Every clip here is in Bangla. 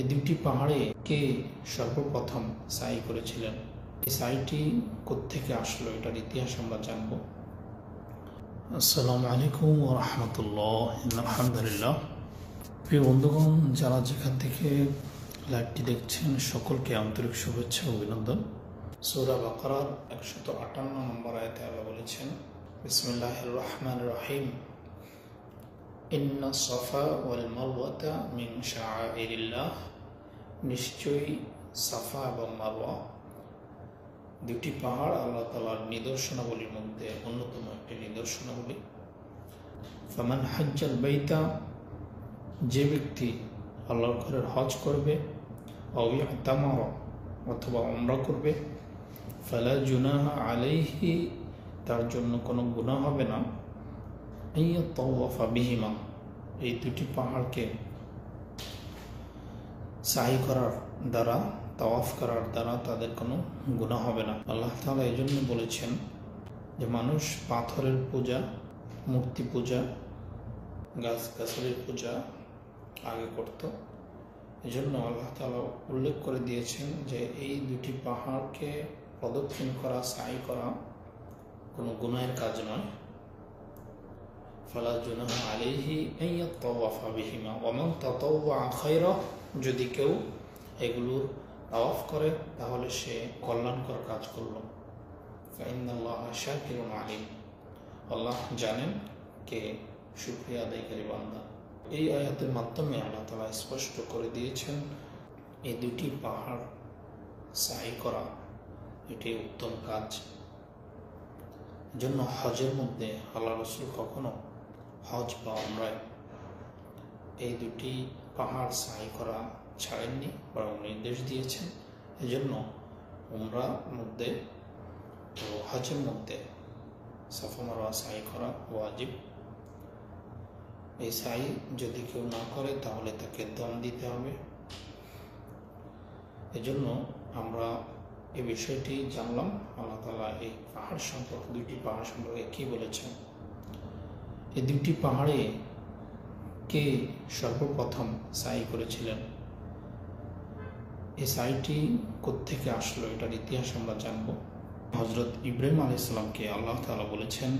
এই দুটি পাহাড়ে কে সর্বপ্রথম সাই করেছিলেন? এই সাইটি কোত্থেকে আসলো, এটার ইতিহাস আমরা জানবো। আসসালামু আলাইকুম ওয়া রাহমাতুল্লাহ। আলহামদুলিল্লাহ। প্রিয় বন্ধুগণ, যারা যেখান থেকে লাইভটি দেখছেন সকলকে আন্তরিক শুভেচ্ছা ও অভিনন্দন। সূরা বাকারার 158 নম্বর আয়াতে আল্লাহ বলেছেন, বিসমিল্লাহির রহমানির রহিম, ইন্না সাফা ওয়াল মারওয়াতা মিন শাআইরিল্লাহ, নিশ্চয়ই সাফা এবং মারওয়া দুটি পাহাড় আল্লাহ তাআলার নিদর্শনাবলীর মধ্যে অন্যতম একটি নিদর্শনাবলী। ফামান হাজ্জাল বাইতা, যে ব্যক্তি আল্লাহর ঘরের হজ করবে, আও ইয়াতামারা, অথবা উমরা করবে, ফালা জুনাহা আলাইহি, তার জন্য কোনো গুনাহ হবে না, আইয়াতাওয়াফা বিহিমা, এই দুটি পাহাড়কে সাই করার দ্বারা, তাওয়াফ করার দ্বারা তাদের কোনো গুনাহ হবে না। আল্লাহ তাআলা এই জন্য বলেছেন যে মানুষ পাথরের পূজা, মূর্তি পূজা, গাছগাছালির পূজা আগে করত। এই জন্য আল্লাহ তাআলা উল্লেখ করে দিয়েছেন যে এই দুটি পাহাড়কে প্রদক্ষিণ করা, সাই করা কোনো গুনাহের কাজ নয়। ফালা জুনাহা আলাইহি আইয়াতাওয়াফা বিহিমা ওয়া মান তাতাওয়া খায়রা, যদি কেউ এগুলোর তাওয়াফ করে তাহলে সে কল্যাণকর কাজ করল। ফাইন্নাল্লাহা শাকিরুন আলিম, আল্লাহ জানেন কে শুকরিয়া আদায়কারী বান্দা। এই আয়াতের মাধ্যমে আল্লাহ তাআলা স্পষ্ট করে দিয়েছেন এই দুটি পাহাড় সাই করা এটি উত্তম কাজ। জন্য হজের মধ্যে আল্লাহ রাসূল কখনো হজ বা উমরায় এই দুটি পাহাড় সাই করা ছাড়েননি, বরং নির্দেশ দিয়েছেন। এজন্য উমরার মধ্যে ও হজের মধ্যে সাফা মারওয়া সাই করা ওয়াজিব। এই সাই যদি কেউ না করে তাহলে তাকে দম দিতে হবে। এজন্য আমরা এই বিষয়টি জানলাম। আল্লাহ তাআলা এই পাহাড় সম্পর্কে, দুইটি পাহাড় সম্পর্কে কি বলেছেন। এই দুটি পাহাড়ে কে সর্বপ্রথম সাই করেছিলেন? এই সাইটি কোত্থেকে আসলো, এটার ইতিহাস আমরা জানব। হযরত ইব্রাহিম আলাইহিস সালামকে আল্লাহ তাআলা বলেছেন,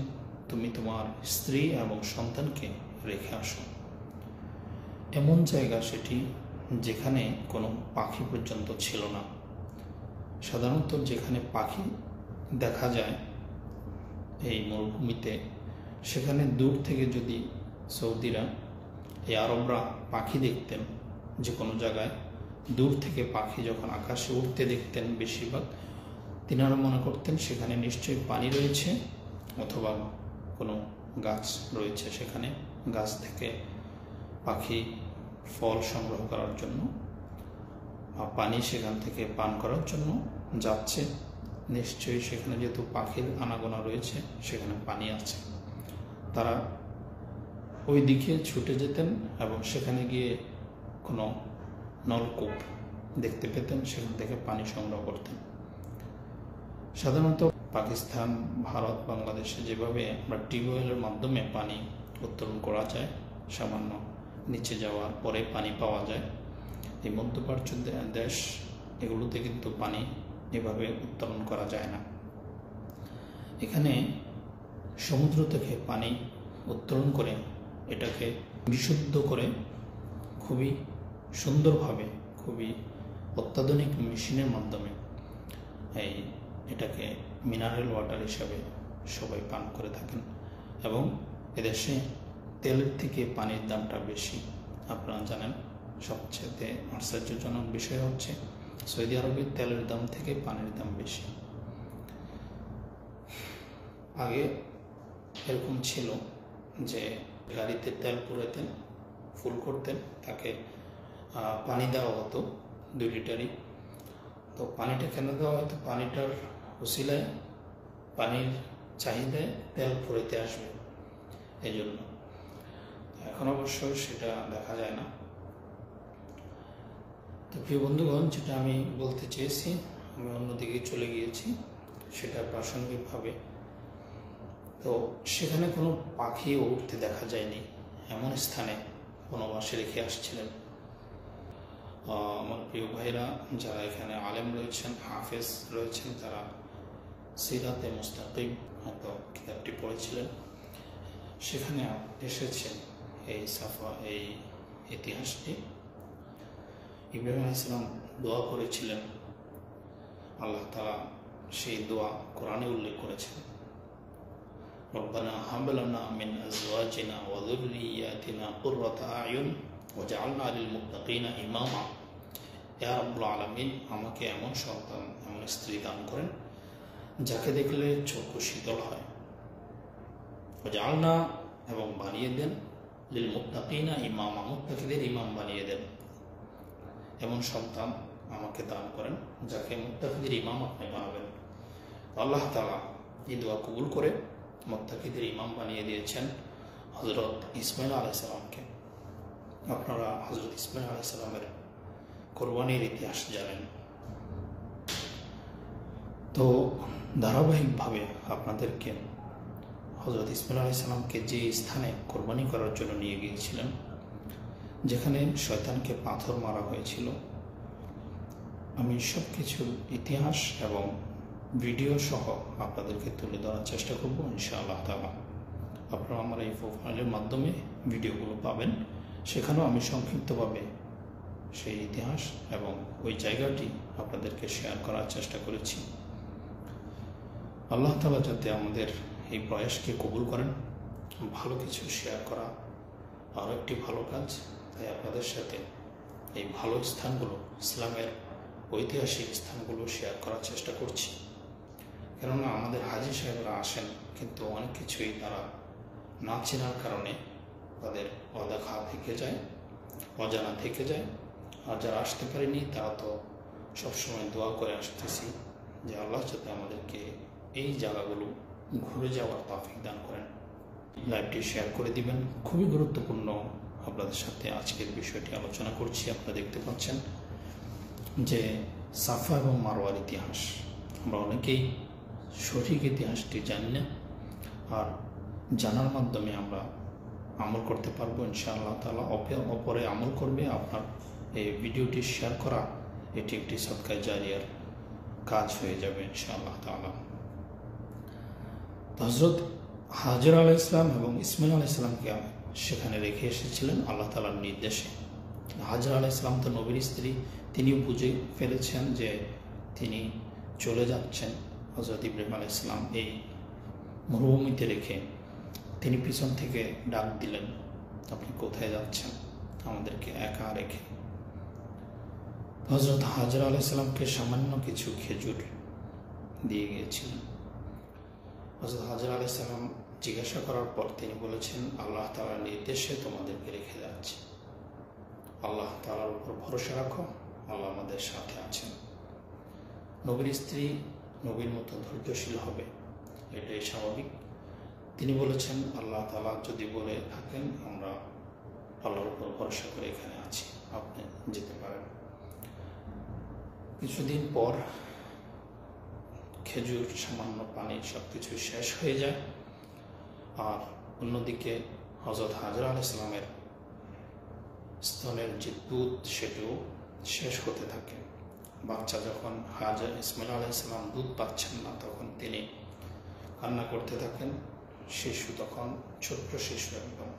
তুমি তোমার স্ত্রী এবং সন্তানকে রেখে আসো এমন জায়গা সেটি যেখানে কোনো পাখি পর্যন্ত ছিল না। সাধারণত যেখানে পাখি দেখা যায় এই মরুভূমিতে, সেখানে দূর থেকে যদি সৌদিরা, এই আরবরা পাখি দেখতেন, যে কোনো জায়গায় দূর থেকে পাখি যখন আকাশে উঠতে দেখতেন, বেশিরভাগ তিনারা মনে করতেন সেখানে নিশ্চয়ই পানি রয়েছে অথবা কোনো গাছ রয়েছে, সেখানে গাছ থেকে পাখি ফল সংগ্রহ করার জন্য বা পানি সেখান থেকে পান করার জন্য যাচ্ছে। নিশ্চয়ই সেখানে যেহেতু পাখির আনাগোনা রয়েছে, সেখানে পানি আছে। তারা ওই দিকে ছুটে যেতেন এবং সেখানে গিয়ে কোনো নলকূপ দেখতে পেতেন, সেখান থেকে পানি সংগ্রহ করতেন। সাধারণত পাকিস্তান, ভারত, বাংলাদেশে যেভাবে আমরা টিউবওয়েলের মাধ্যমে পানি উত্তোলন করা যায়, সামান্য নিচে যাওয়ার পরে পানি পাওয়া যায়, এই মধ্যপ্রাচ্য দেশ এগুলোতে কিন্তু পানি এভাবে উত্তোলন করা যায় না। এখানে সমুদ্র থেকে পানি উত্তোলন করে এটাকে বিশুদ্ধ করে খুবই সুন্দরভাবে, খুবই অত্যাধুনিক মেশিনের মাধ্যমে এটাকে মিনারেল ওয়াটার হিসাবে সবাই পান করে থাকেন। এবং এদেশে তেলের থেকে পানির দামটা বেশি। আপনারা জানেন, সবচেয়ে আশ্চর্যজনক বিষয় হচ্ছে সৌদি আরবের তেলের দাম থেকে পানির দাম বেশি। আগে এরকম ছিল যে গাড়িতে তেল পুরাতেন, ফুল করতেন, তাকে পানি দেওয়া হতো 2 লিটারই। তো পানিটা কেন দেওয়া হতো? পানিটার উসিলায়, পানির চাহিদায় তেল ফুরাইতে আসবে, এই জন্য। এখন অবশ্য সেটা দেখা যায় না। তো প্রিয় বন্ধুগণ, যেটা আমি বলতে চেয়েছি, আমি অন্যদিকে চলে গিয়েছি সেটা প্রাসঙ্গিকভাবে। তো সেখানে কোনো পাখিও উঠতে দেখা যায়নি, এমন স্থানে বনবাসে রেখে আসছিলেন। প্রিয় ভাইরা যারা এখানে আলেম রয়েছেন, হাফেজ রয়েছেন, তারা সিরাতে মুস্তাকিম হয়তো কিতাবটি পড়েছিলেন, সেখানে এসেছে এই সাফা, এই ইতিহাসটি। ইব্রাহিম আলাইহিস সালাম দোয়া করেছিলেন, আল্লাহ তাআলা সেই দোয়া কোরআনে উল্লেখ করেছেন, রব্বানা হাব লানা মিন আজওয়াজিনা ওয়া যুররিয়াতিনা কুররাতা আয়ুন ওয়াজআলনা লিল মুত্তাকিনা ইমামা। ইয়া রাব্বুল আলামিন, আমাকে এমন সন্তান, এমন স্ত্রী দান করেন যাকে দেখলে চক্ষু শীতল হয়। ওয়াজআলনা, এবং বানিয়ে দেন, লিল মুত্তাকিনা ইমামা, মুত্তাকিদের ইমাম বানিয়ে দেন। এমন সন্তান আমাকে দান করেন যাকে মুত্তাকিদের ইমাম আপনি বানাবেন। আল্লাহ তাআলা এই দোয়া কবুল করে মুত্তাকিদের ইমাম বানিয়ে দিয়েছেন হযরত ইসমাঈল আলাইহিস সালামকে। আপনারা হযরত ইসমাঈল আলাইহিস সালামের কোরবানির ইতিহাস জানেন। তো ধারাবাহিকভাবে আপনাদেরকে হযরত ইসমাঈল আলাইহিস সালামকে যে স্থানে কোরবানি করার জন্য নিয়ে গিয়েছিলেন, যেখানে শয়তানকে পাথর মারা হয়েছিল, আমি সব কিছুর ইতিহাস এবং ভিডিও সহ আপনাদেরকে তুলে ধরার চেষ্টা করব ইনশাআল্লাহ তাআলা। আপনারা আমার এই প্রোফাইলের মাধ্যমে ভিডিওগুলো পাবেন। সেখানেও আমি সংক্ষিপ্তভাবে সেই ইতিহাস এবং ওই জায়গাটি আপনাদেরকে শেয়ার করার চেষ্টা করেছি। আল্লাহ তাআলা যাতে আমাদের এই প্রয়াসকে কবুল করেন। ভালো কিছু শেয়ার করা আরও একটি ভালো কাজ, তাই আপনাদের সাথে এই ভালো স্থানগুলো, ইসলামের ঐতিহাসিক স্থানগুলো শেয়ার করার চেষ্টা করছি। কেননা আমাদের হাজী সাহেবরা আসেন, কিন্তু অনেক কিছুই তারা না চেনার কারণে তাদের অদেখা থেকে যায়, অজানা থেকে যায়। আর যারা আসতে পারেনি তারা তো সবসময় দোয়া করে আসতেছি যে আল্লাহ যাতে আমাদেরকে এই জায়গাগুলো ঘুরে যাওয়ার তৌফিক দান করেন। লাইভটি শেয়ার করে দিবেন। খুবই গুরুত্বপূর্ণ আপনাদের সাথে আজকের বিষয়টি আলোচনা করছি। আপনারা দেখতে পাচ্ছেন যে সাফা এবং মারওয়ার ইতিহাস, আমরা অনেকেই সঠিক ইতিহাসটি জানি না, আর জানার মাধ্যমে আমরা আমল করতে পারবো ইনশাআল্লাহ তাআলা। অপরে আমল করবে। আপনার এই ভিডিওটি শেয়ার করা এটি একটি সদকায়ে জারিয়ার কাজ হয়ে যাবে ইনশাআল্লাহ তাআলা। হযরত হাজর আলাইহিস সালাম এবং ইসমাঈল আলাইহিস সালামকে সেখানে রেখে এসেছিলেন আল্লাহ তাআলার নির্দেশে। হাজর আলাইহিস সালাম তো নবীর স্ত্রী, তিনিও বুঝে ফেলেছেন যে তিনি চলে যাচ্ছেন। হযরত ইব্রাহিম আলাইহিস সালাম এই মরুভূমিতে রেখে তিনি পিছন থেকে ডাক দিলেন, আপনি কোথায় যাচ্ছেন আমাদেরকে একা রেখে? হযরত হাজর আলাইহিস সালামকে সামান্য কিছু খেজুর দিয়ে গিয়েছিলেন। হযরত হাজর আলাইহিস সালাম জিজ্ঞাসা করার পর তিনি বলেছেন, আল্লাহ তাআলার নির্দেশে তোমাদেরকে রেখে যাচ্ছি। আল্লাহ তাআলার উপর ভরসা রাখো, আল্লাহ আমাদের সাথে আছেন। নবীর স্ত্রী নবীর মতো ধৈর্যশীল হবে, এটাই স্বাভাবিক। তিনি বলেছেন, আল্লাহ তাআলা যদি বলে থাকেন আমরা আল্লাহর উপর ভরসা করে এখানে আছি, আপনি যেতে পারেন। কিছুদিন পর খেজুর, সামান্য পানি সবকিছু শেষ হয়ে যায়। আর অন্যদিকে হযরত হাজর আলাইহিস সালামের স্তনের যে দুধ সেটিও শেষ হতে থাকে। বাচ্চা যখন ইসমাঈল আলাইহিস সালাম দুধ পাচ্ছেন না, তখন তিনি কান্না করতে থাকেন। শিশু তখন ছোট্ট শিশু, একদম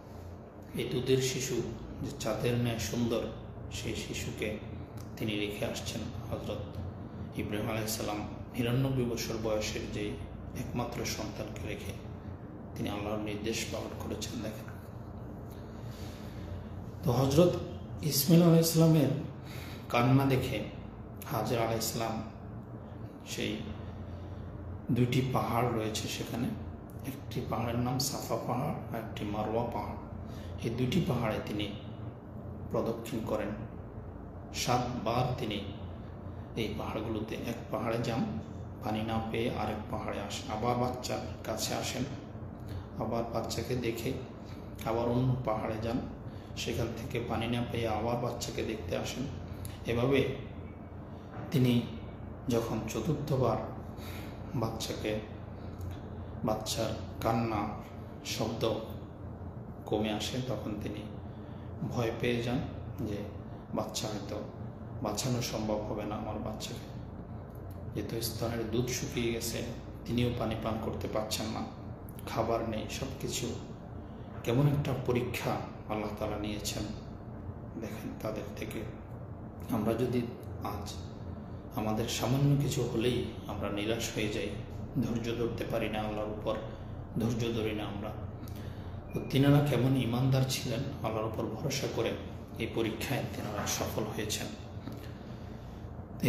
এই দুধের শিশু যে চাঁদের ন্যায় সুন্দর, সেই শিশুকে তিনি রেখে আসছেন। হযরত ইব্রাহিম আলাইহিস সালাম ৯৯ বছর বয়সের যে একমাত্র সন্তানকে রেখে তিনি আল্লাহর নির্দেশ পালন করেছেন। দেখেন তো হযরত ইসমাঈল আলাইহিস সালামের কান্না দেখে হাজর আলাইহিস সালাম সেই দুইটি পাহাড় রয়েছে সেখানে, একটি পাহাড়ের নাম সাফা পাহাড় আর একটি মারওয়া পাহাড়। এই দুইটি পাহাড়ে তিনি প্রদক্ষিণ করেন। ৭ বার তিনি এই পাহাড়গুলোতে, এক পাহাড়ে যান, পানি না পেয়ে আরেক পাহাড়ে আসেন, আবার বাচ্চার কাছে আসেন, আবার বাচ্চাকে দেখে আবার অন্য পাহাড়ে যান, সেখান থেকে পানি না পেয়ে আবার বাচ্চাকে দেখতে আসেন। এভাবে তিনি যখন চতুর্থবার বাচ্চার কান্না শব্দ কমে আসে, তখন তিনি ভয় পেয়ে যান যে বাচ্চা হয়তো বাঁচানো সম্ভব হবে না আমার বাচ্চাকে, যেহেতু স্তনের দুধ শুকিয়ে গেছে, তিনিও পানি পান করতে পারছেন না, খাবার নেই, সব কিছু কেমন একটা পরীক্ষা আল্লাহ তাআলা নিয়েছেন। দেখেন, তাদের থেকে আমরা যদি আজ আমাদের সামান্য কিছু হলেই আমরা নিরাশ হয়ে যাই, ধৈর্য ধরতে পারি না, আল্লাহর উপর ধৈর্য ধরি না আমরা, তো তিনারা কেমন ইমানদার ছিলেন, আল্লাহর উপর ভরসা করে এই পরীক্ষায় তিনারা সফল হয়েছেন।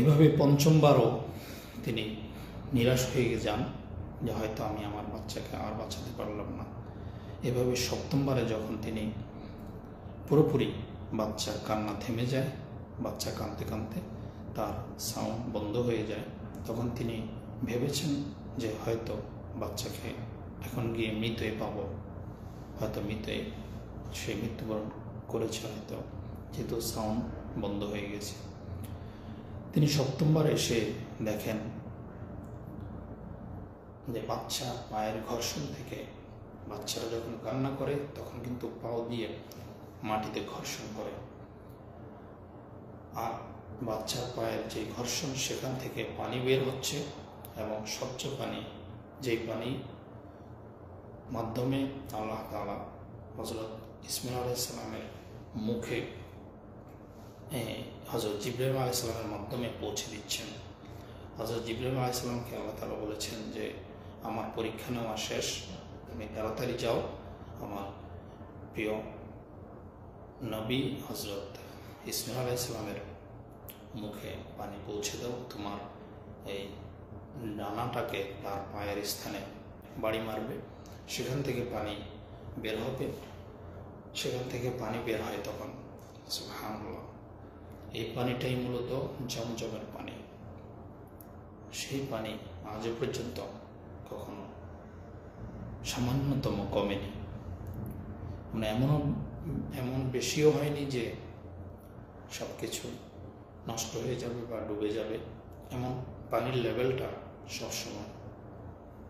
এভাবে পঞ্চমবারও তিনি নিরাশ হয়ে যান যে হয়তো আমি আমার বাচ্চাকে আর বাঁচাতে পারলাম না। এভাবে সপ্তমবারে যখন তিনি পুরোপুরি বাচ্চার কান্না থেমে যায়, বাচ্চা কাঁদতে কাঁদতে তার সাউন্ড বন্ধ হয়ে যায়, তখন তিনি ভেবেছেন যে হয়তো বাচ্চাকে এখন গিয়ে মৃত্যুয়ে পাবো, হয়তো মৃত্যুয়ে সে মৃত্যুবরণ করেছে হয়তো, যেহেতু সাউন্ড বন্ধ হয়ে গেছে। তিনি সপ্তমবার এসে দেখেন যে বাচ্চা পায়ের ঘর্ষণ থেকে, বাচ্চারা যখন কান্না করে তখন কিন্তু পাও দিয়ে মাটিতে ঘর্ষণ করে, আর বাচ্চার পায়ের যে ঘর্ষণ সেখান থেকে পানি বের হচ্ছে, এবং স্বচ্ছ পানি, যেই পানি মাধ্যমে আল্লাহ তাআলা হযরত ইসমাঈল আলাইহিস সালামের মুখে হযরত জিবরাইল আলাইহিস সালামের মাধ্যমে পৌঁছে দিচ্ছেন। হযরত জিবরাইল আলাইহিস সালামকে আল্লাহ তাআলা বলেছেন যে আমার পরীক্ষা নেওয়া শেষ, তুমি তাড়াতাড়ি যাও, আমার প্রিয় নবী হযরত ইসমাঈল আলাইহিস সালামের মুখে পানি পৌঁছে দাও, তোমার এই ডানাটাকে তার পায়ের স্থানে বাড়ি মারবে, সেখান থেকে পানি বের হবে, সেখান থেকে পানি বের হয় তখন। সুবহানাল্লাহ, এই পানিটাই মূলত জমজমের পানি। সেই পানি আজও পর্যন্ত কখনো সামান্যতম কমেনি, মানে এমন বেশিও হয়নি যে সব কিছু নষ্ট হয়ে যাবে বা ডুবে যাবে, এমন পানির লেভেলটা সবসময়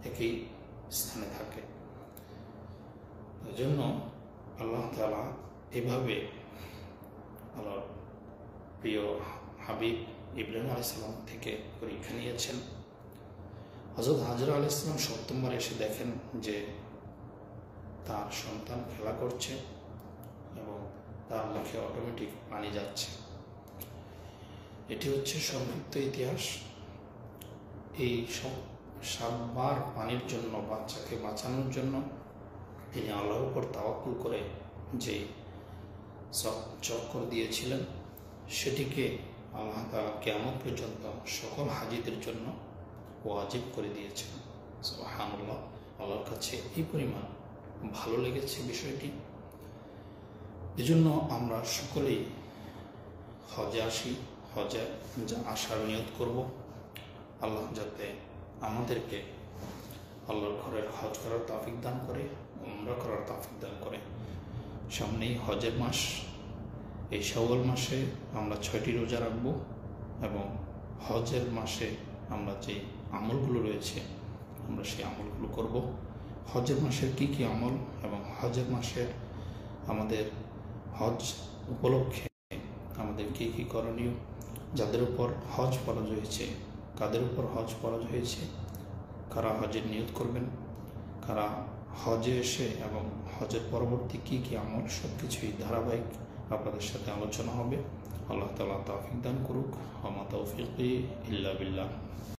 একই স্থানে থাকে। এজন্য আল্লাহ তাআলা এভাবে আল্লাহর প্রিয় হাবিব ইব্রাহিম আলাইহিস সালাম থেকে পরীক্ষা নিয়েছেন। হযরত হাজরা আলাইহিস সালাম সপ্তমবার এসে দেখেন যে তার সন্তান খেলা করছে এবং তার মুখে অটোমেটিক পানি যাচ্ছে। এটি হচ্ছে সংক্ষিপ্ত ইতিহাস। এই সব 7 বার পানির জন্য, বাচ্চাকে বাঁচানোর জন্য তিনি আল্লাহর উপর তাওয়াক্কুল করে যে চক্কর দিয়েছিলেন, সেটিকে আল্লাহ তাআলা কিয়ামত পর্যন্ত সকল হাজীদের জন্য ওয়াজিব করে দিয়েছেন। সুবহানাল্লাহ, আল্লাহর কাছে এই পরিমাণ ভালো লেগেছে বিষয়টি। এজন্য আমরা সকলেই হজে আসি, হজে আসার নিয়ত করব। আল্লাহ যাতে আমাদেরকে আল্লাহর ঘরের হজ করার তৌফিক দান করে, উমরা করার তৌফিক দান করে। সামনেই হজের মাস, এই শাওয়াল মাসে আমরা 6টি রোজা রাখবো, এবং হজের মাসে আমরা যে আমলগুলো রয়েছে আমরা সেই আমলগুলো করব। হজের মাসের কি কি আমল এবং হজের মাসের আমাদের হজ উপলক্ষে আমাদের কি কি করণীয়, যাদের উপর হজ ফরজ হয়েছে, কাদের উপর হজ ফরজ হয়েছে, কারা হজের নিয়ত করবেন, কারা হজে এসে এবং হজের পরবর্তী কি কি আমল, সব কিছুই ধারাবাহিক আপনাদের সাথে আলোচনা হবে। আল্লাহ তাআলা তৌফিক দান করুক। ওয়া মা তৌফিকি ইল্লা বিল্লাহ।